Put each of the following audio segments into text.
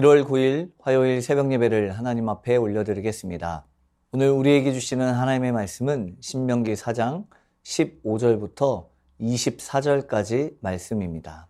1월 9일 화요일 새벽 예배를 하나님 앞에 올려드리겠습니다. 오늘 우리에게 주시는 하나님의 말씀은 신명기 4장 15절부터 24절까지 말씀입니다.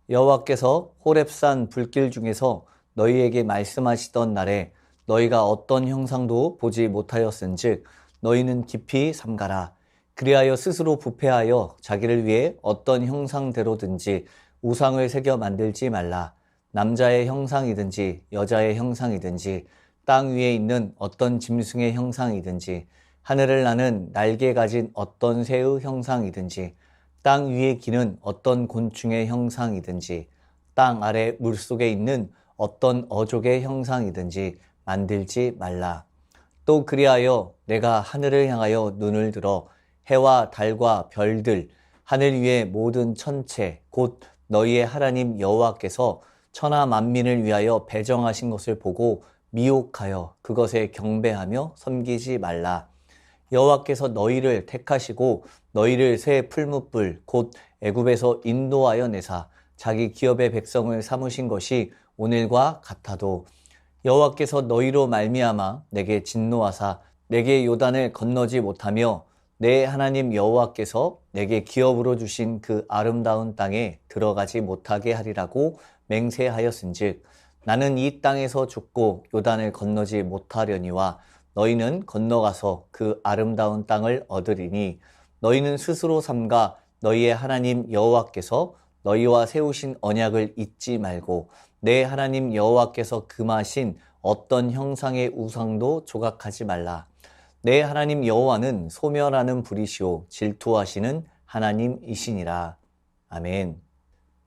여호와께서 호렙산 불길 중에서 너희에게 말씀하시던 날에 너희가 어떤 형상도 보지 못하였은즉 너희는 깊이 삼가라. 그리하여 스스로 부패하여 자기를 위해 어떤 형상대로든지 우상을 새겨 만들지 말라. 남자의 형상이든지 여자의 형상이든지 땅 위에 있는 어떤 짐승의 형상이든지 하늘을 나는 날개 가진 어떤 새의 형상이든지 땅 위에 기는 어떤 곤충의 형상이든지 땅 아래 물속에 있는 어떤 어족의 형상이든지 만들지 말라. 또 그리하여 내가 하늘을 향하여 눈을 들어 해와 달과 별들 하늘 위의 모든 천체 곧 너희의 하나님 여호와께서 천하 만민을 위하여 배정하신 것을 보고 미혹하여 그것에 경배하며 섬기지 말라. 여호와께서 너희를 택하시고 너희를 새 풀무불 곧 애굽에서 인도하여 내사 자기 기업의 백성을 삼으신 것이 오늘과 같아도 여호와께서 너희로 말미암아 내게 진노하사 내게 요단을 건너지 못하며 내 하나님 여호와께서 내게 기업으로 주신 그 아름다운 땅에 들어가지 못하게 하리라고 맹세하였은즉 나는 이 땅에서 죽고 요단을 건너지 못하려니와 너희는 건너가서 그 아름다운 땅을 얻으리니 너희는 스스로 삼가 너희의 하나님 여호와께서 너희와 세우신 언약을 잊지 말고 내 하나님 여호와께서 금하신 어떤 형상의 우상도 조각하지 말라. 내 하나님 여호와는 소멸하는 불이시오 질투하시는 하나님이시니라. 아멘.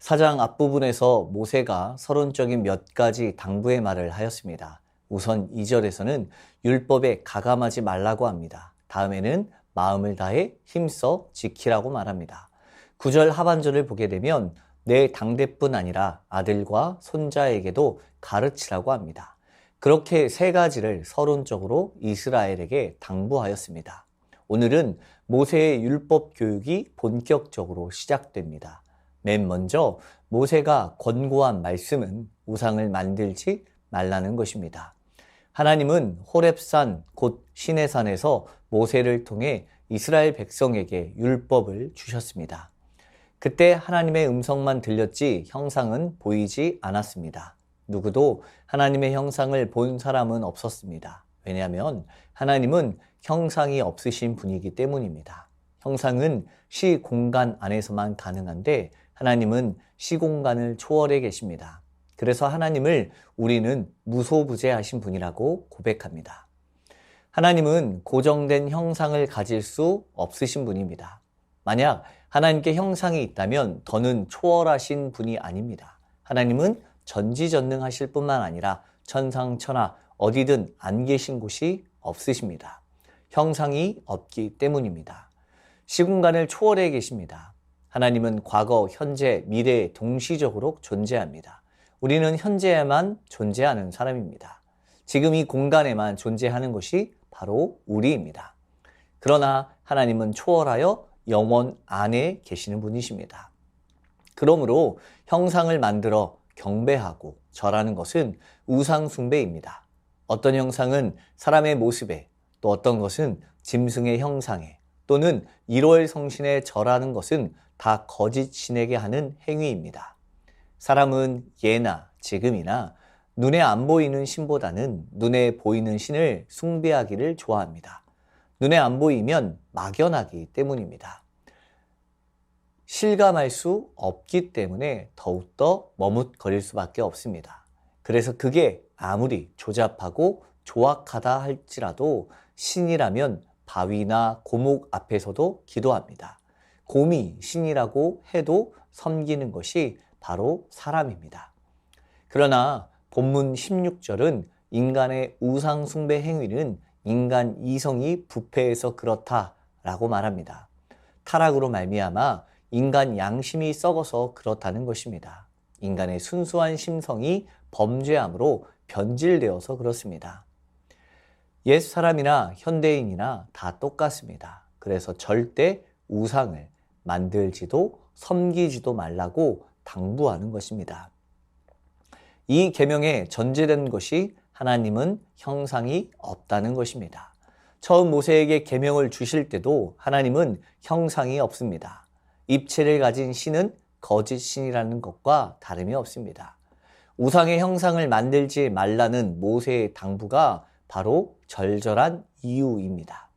사장 앞부분에서 모세가 서론적인 몇 가지 당부의 말을 하였습니다. 우선 2절에서는 율법에 가감하지 말라고 합니다. 다음에는 마음을 다해 힘써 지키라고 말합니다. 9절 하반절을 보게 되면 내 당대뿐 아니라 아들과 손자에게도 가르치라고 합니다. 그렇게 세 가지를 서론적으로 이스라엘에게 당부하였습니다. 오늘은 모세의 율법 교육이 본격적으로 시작됩니다. 맨 먼저 모세가 권고한 말씀은 우상을 만들지 말라는 것입니다. 하나님은 호렙산 곧 시내산에서 모세를 통해 이스라엘 백성에게 율법을 주셨습니다. 그때 하나님의 음성만 들렸지 형상은 보이지 않았습니다. 누구도 하나님의 형상을 본 사람은 없었습니다. 왜냐하면 하나님은 형상이 없으신 분이기 때문입니다. 형상은 시공간 안에서만 가능한데 하나님은 시공간을 초월해 계십니다. 그래서 하나님을 우리는 무소부재하신 분이라고 고백합니다. 하나님은 고정된 형상을 가질 수 없으신 분입니다. 만약 하나님께 형상이 있다면 더는 초월하신 분이 아닙니다. 하나님은 전지전능하실 뿐만 아니라 천상천하 어디든 안 계신 곳이 없으십니다. 형상이 없기 때문입니다. 시공간을 초월해 계십니다. 하나님은 과거, 현재, 미래에 동시적으로 존재합니다. 우리는 현재에만 존재하는 사람입니다. 지금 이 공간에만 존재하는 것이 바로 우리입니다. 그러나 하나님은 초월하여 영원 안에 계시는 분이십니다. 그러므로 형상을 만들어 경배하고 절하는 것은 우상 숭배입니다. 어떤 형상은 사람의 모습에, 또 어떤 것은 짐승의 형상에, 또는 1월 성신에 절하는 것은 다 거짓 신에게 하는 행위입니다. 사람은 예나 지금이나 눈에 안 보이는 신보다는 눈에 보이는 신을 숭배하기를 좋아합니다. 눈에 안 보이면 막연하기 때문입니다. 실감할 수 없기 때문에 더욱더 머뭇거릴 수밖에 없습니다. 그래서 그게 아무리 조잡하고 조악하다 할지라도 신이라면 바위나 고목 앞에서도 기도합니다. 곰이 신이라고 해도 섬기는 것이 바로 사람입니다. 그러나 본문 16절은 인간의 우상 숭배 행위는 인간 이성이 부패해서 그렇다라고 말합니다. 타락으로 말미암아 인간 양심이 썩어서 그렇다는 것입니다. 인간의 순수한 심성이 범죄함으로 변질되어서 그렇습니다. 옛 사람이나 현대인이나 다 똑같습니다. 그래서 절대 우상을 만들지도 섬기지도 말라고 당부하는 것입니다. 이 계명에 전제된 것이 하나님은 형상이 없다는 것입니다. 처음 모세에게 계명을 주실 때도 하나님은 형상이 없습니다. 입체를 가진 신은 거짓 신이라는 것과 다름이 없습니다. 우상의 형상을 만들지 말라는 모세의 당부가 바로 절절한 이유입니다.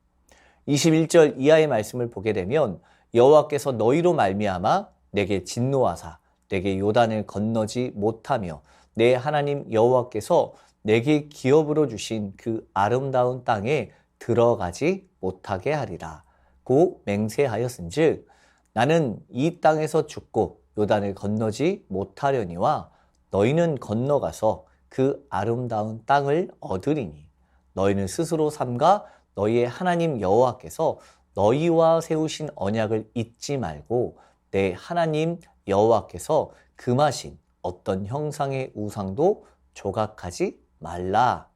21절 이하의 말씀을 보게 되면 여호와께서 너희로 말미암아 내게 진노하사 내게 요단을 건너지 못하며 내 하나님 여호와께서 내게 기업으로 주신 그 아름다운 땅에 들어가지 못하게 하리라 고 맹세하였은즉 나는 이 땅에서 죽고 요단을 건너지 못하려니와 너희는 건너가서 그 아름다운 땅을 얻으리니 너희는 스스로 삼가 너희의 하나님 여호와께서 너희와 세우신 언약을 잊지 말고 내 하나님 여호와께서 금하신 어떤 형상의 우상도 조각하지 말라.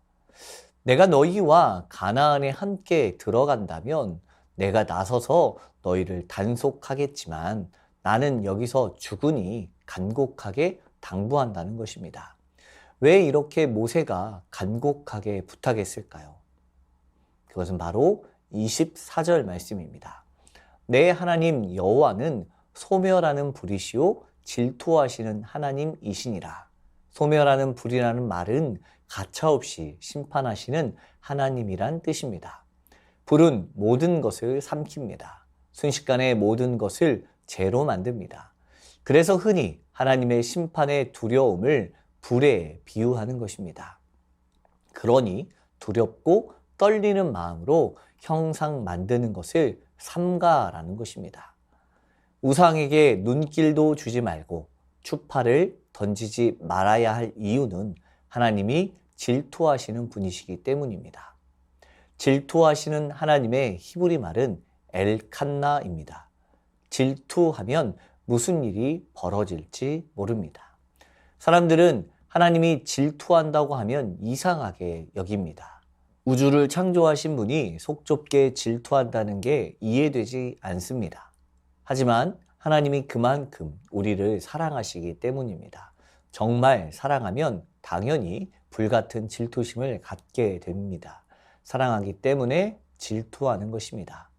내가 너희와 가나안에 함께 들어간다면 내가 나서서 너희를 단속하겠지만 나는 여기서 죽으니 간곡하게 당부한다는 것입니다. 왜 이렇게 모세가 간곡하게 부탁했을까요? 그것은 바로 24절 말씀입니다. 내 하나님 여호와는 소멸하는 불이시요 질투하시는 하나님이시니라. 소멸하는 불이라는 말은 가차없이 심판하시는 하나님이란 뜻입니다. 불은 모든 것을 삼킵니다. 순식간에 모든 것을 죄로 만듭니다. 그래서 흔히 하나님의 심판의 두려움을 불에 비유하는 것입니다. 그러니 두렵고 떨리는 마음으로 형상 만드는 것을 삼가라는 것입니다. 우상에게 눈길도 주지 말고 추파를 던지지 말아야 할 이유는 하나님이 질투하시는 분이시기 때문입니다. 질투하시는 하나님의 히브리 말은 엘칸나입니다. 질투하면 무슨 일이 벌어질지 모릅니다. 사람들은 하나님이 질투한다고 하면 이상하게 여깁니다. 우주를 창조하신 분이 속 좁게 질투한다는 게 이해되지 않습니다. 하지만 하나님이 그만큼 우리를 사랑하시기 때문입니다. 정말 사랑하면 당연히 불같은 질투심을 갖게 됩니다. 사랑하기 때문에 질투하는 것입니다.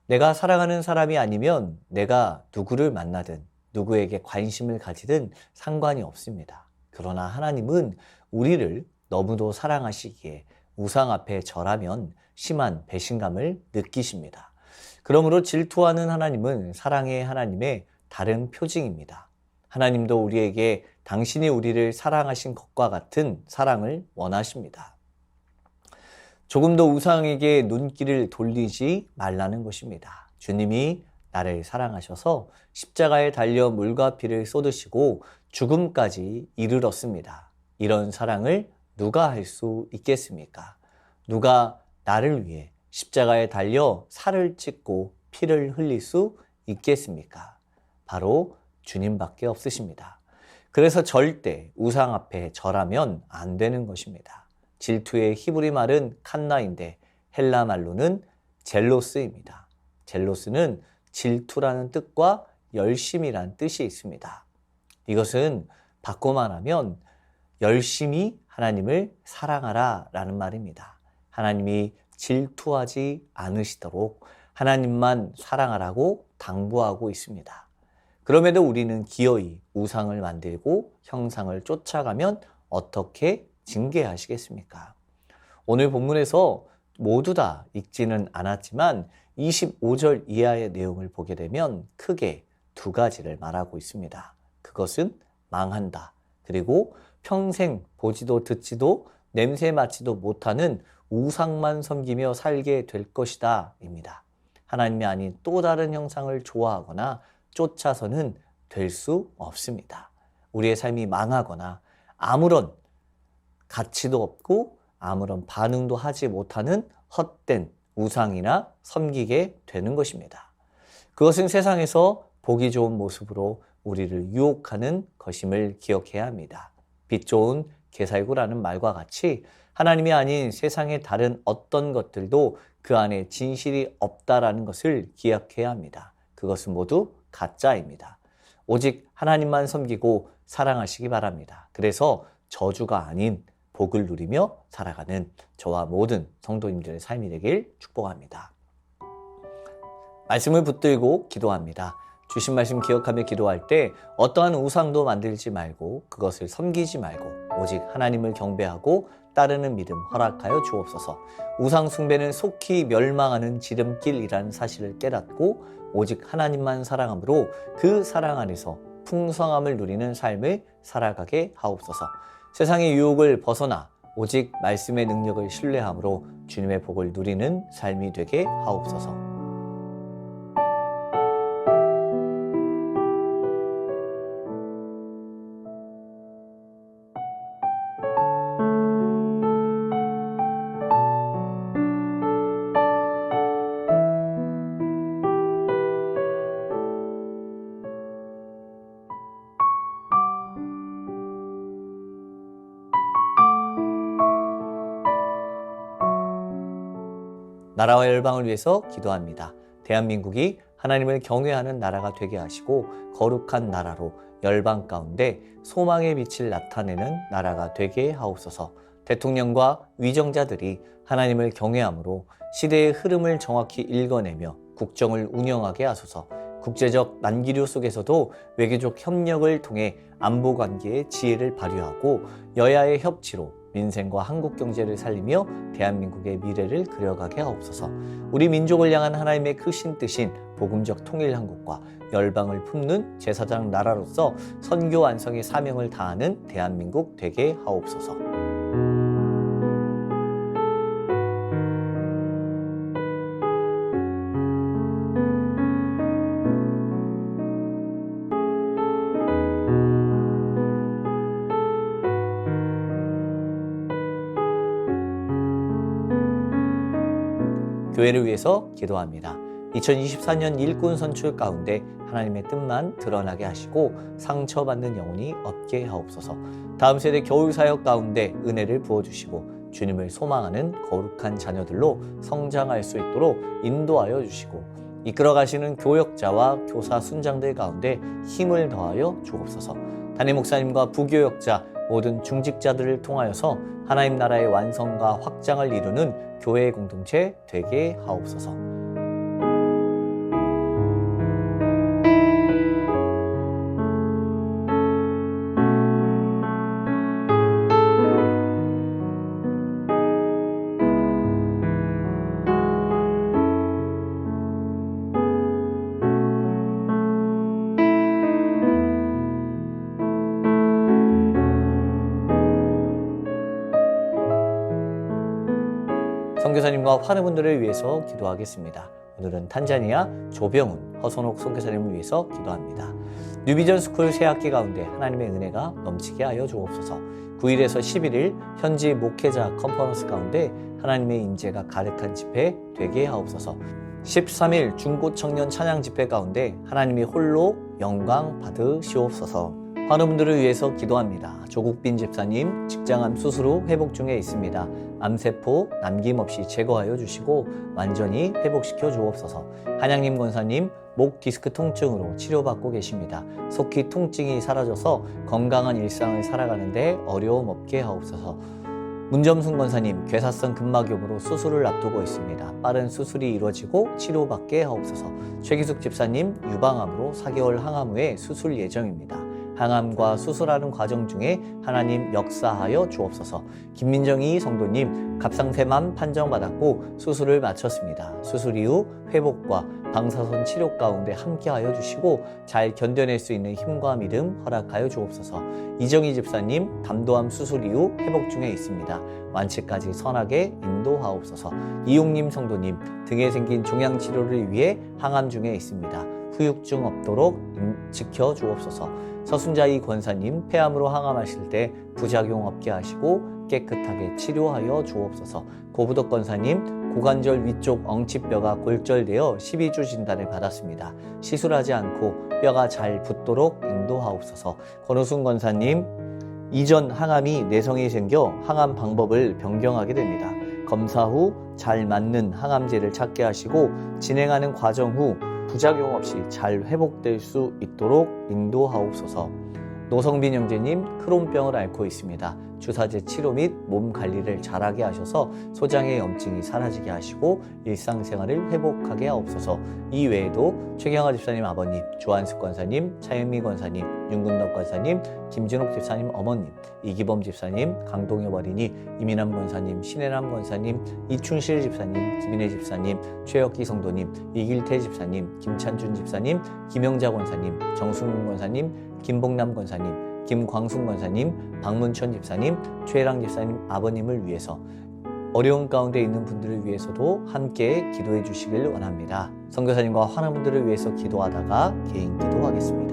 내가 사랑하는 사람이 아니면 내가 누구를 만나든 누구에게 관심을 가지든 상관이 없습니다. 그러나 하나님은 우리를 너무도 사랑하시기에 우상 앞에 절하면 심한 배신감을 느끼십니다. 그러므로 질투하는 하나님은 사랑의 하나님의 다른 표징입니다. 하나님도 우리에게 당신이 우리를 사랑하신 것과 같은 사랑을 원하십니다. 조금 더 우상에게 눈길을 돌리지 말라는 것입니다. 주님이 나를 사랑하셔서 십자가에 달려 물과 피를 쏟으시고 죽음까지 이르렀습니다. 이런 사랑을 누가 할 수 있겠습니까? 누가 나를 위해 십자가에 달려 살을 찢고 피를 흘릴 수 있겠습니까? 바로 주님밖에 없으십니다. 그래서 절대 우상 앞에 절하면 안 되는 것입니다. 질투의 히브리 말은 칸나인데 헬라 말로는 젤로스입니다. 젤로스는 질투라는 뜻과 열심이란 뜻이 있습니다. 이것은 바꿔 말하면 열심히 하나님을 사랑하라 라는 말입니다. 하나님이 질투하지 않으시도록 하나님만 사랑하라고 당부하고 있습니다. 그럼에도 우리는 기어이 우상을 만들고 형상을 쫓아가면 어떻게 징계하시겠습니까? 오늘 본문에서 모두 다 읽지는 않았지만 25절 이하의 내용을 보게 되면 크게 두 가지를 말하고 있습니다. 그것은 망한다. 그리고 평생 보지도 듣지도 냄새 맡지도 못하는 우상만 섬기며 살게 될 것이다 입니다. 하나님이 아닌 또 다른 형상을 좋아하거나 쫓아서는 될 수 없습니다. 우리의 삶이 망하거나 아무런 가치도 없고 아무런 반응도 하지 못하는 헛된 우상이나 섬기게 되는 것입니다. 그것은 세상에서 보기 좋은 모습으로 우리를 유혹하는 것임을 기억해야 합니다. 빛 좋은 개살구라는 말과 같이 하나님이 아닌 세상의 다른 어떤 것들도 그 안에 진실이 없다라는 것을 기억해야 합니다. 그것은 모두 가짜입니다. 오직 하나님만 섬기고 사랑하시기 바랍니다. 그래서 저주가 아닌 복을 누리며 살아가는 저와 모든 성도님들의 삶이 되길 축복합니다. 말씀을 붙들고 기도합니다. 주신 말씀 기억하며 기도할 때 어떠한 우상도 만들지 말고 그것을 섬기지 말고 오직 하나님을 경배하고 따르는 믿음 허락하여 주옵소서. 우상 숭배는 속히 멸망하는 지름길이라는 사실을 깨닫고 오직 하나님만 사랑함으로 그 사랑 안에서 풍성함을 누리는 삶을 살아가게 하옵소서. 세상의 유혹을 벗어나 오직 말씀의 능력을 신뢰함으로 주님의 복을 누리는 삶이 되게 하옵소서. 나라와 열방을 위해서 기도합니다. 대한민국이 하나님을 경외하는 나라가 되게 하시고 거룩한 나라로 열방 가운데 소망의 빛을 나타내는 나라가 되게 하옵소서. 대통령과 위정자들이 하나님을 경외함으로 시대의 흐름을 정확히 읽어내며 국정을 운영하게 하소서. 국제적 난기류 속에서도 외교적 협력을 통해 안보 관계의 지혜를 발휘하고 여야의 협치로 민생과 한국 경제를 살리며 대한민국의 미래를 그려가게 하옵소서. 우리 민족을 향한 하나님의 크신 뜻인 복음적 통일 한국과 열방을 품는 제사장 나라로서 선교 완성의 사명을 다하는 대한민국 되게 하옵소서. 교회를 위해서 기도합니다. 2024년 일꾼 선출 가운데 하나님의 뜻만 드러나게 하시고 상처받는 영혼이 없게 하옵소서. 다음 세대 겨울 사역 가운데 은혜를 부어주시고 주님을 소망하는 거룩한 자녀들로 성장할 수 있도록 인도하여 주시고 이끌어가시는 교역자와 교사 순장들 가운데 힘을 더하여 주옵소서. 담임 목사님과 부교역자 모든 중직자들을 통하여서 하나님 나라의 완성과 확장을 이루는 교회의 공동체 되게 하옵소서. 선교사님과 환우분들을 위해서 기도하겠습니다. 오늘은 탄자니아 조병훈, 허선옥 선교사님을 위해서 기도합니다. 뉴비전 스쿨 새학기 가운데 하나님의 은혜가 넘치게 하여 주옵소서. 9일에서 11일 현지 목회자 컨퍼런스 가운데 하나님의 임재가 가득한 집회 되게 하옵소서. 13일 중고 청년 찬양 집회 가운데 하나님이 홀로 영광 받으시옵소서. 환우분들을 위해서 기도합니다. 조국빈 집사님 직장암 수술 후 회복 중에 있습니다. 암세포 남김없이 제거하여 주시고 완전히 회복시켜 주옵소서. 한양림 권사님 목 디스크 통증으로 치료받고 계십니다. 속히 통증이 사라져서 건강한 일상을 살아가는데 어려움 없게 하옵소서. 문점순 권사님 괴사성 근막염으로 수술을 앞두고 있습니다. 빠른 수술이 이루어지고 치료받게 하옵소서. 최기숙 집사님 유방암으로 4개월 항암 후에 수술 예정입니다. 항암과 수술하는 과정 중에 하나님 역사하여 주옵소서. 김민정이 성도님 갑상샘암 판정받았고 수술을 마쳤습니다. 수술 이후 회복과 방사선 치료 가운데 함께하여 주시고 잘 견뎌낼 수 있는 힘과 믿음 허락하여 주옵소서. 이정희 집사님 담도암 수술 이후 회복 중에 있습니다. 완치까지 선하게 인도하옵소서. 이용님 성도님 등에 생긴 종양치료를 위해 항암 중에 있습니다. 후유증 없도록 지켜주옵소서. 서순자이 권사님 폐암으로 항암하실 때 부작용 없게 하시고 깨끗하게 치료하여 주옵소서. 고부덕 권사님 고관절 위쪽 엉치뼈가 골절되어 12주 진단을 받았습니다. 시술하지 않고 뼈가 잘 붙도록 인도하옵소서. 권우순 권사님 이전 항암이 내성이 생겨 항암 방법을 변경하게 됩니다. 검사 후 잘 맞는 항암제를 찾게 하시고 진행하는 과정 후 부작용 없이 잘 회복될 수 있도록 인도하옵소서. 노성빈 형제님 크론병을 앓고 있습니다. 주사제 치료 및 몸 관리를 잘하게 하셔서 소장의 염증이 사라지게 하시고 일상생활을 회복하게 하옵소서. 이 외에도 최경화 집사님 아버님, 조한숙 권사님, 차영미 권사님, 윤근덕 권사님, 김진옥 집사님 어머님, 이기범 집사님, 강동엽 어린이, 이민남 권사님, 신혜남 권사님, 이춘실 집사님, 김인혜 집사님, 최혁기 성도님, 이길태 집사님, 김찬준 집사님, 김영자 권사님, 정순근 권사님, 김봉남 권사님, 김광순 권사님, 박문천 집사님, 최혜랑 집사님 아버님을 위해서 어려운 가운데 있는 분들을 위해서도 함께 기도해 주시길 원합니다. 선교사님과 환우분들을 위해서 기도하다가 개인 기도하겠습니다.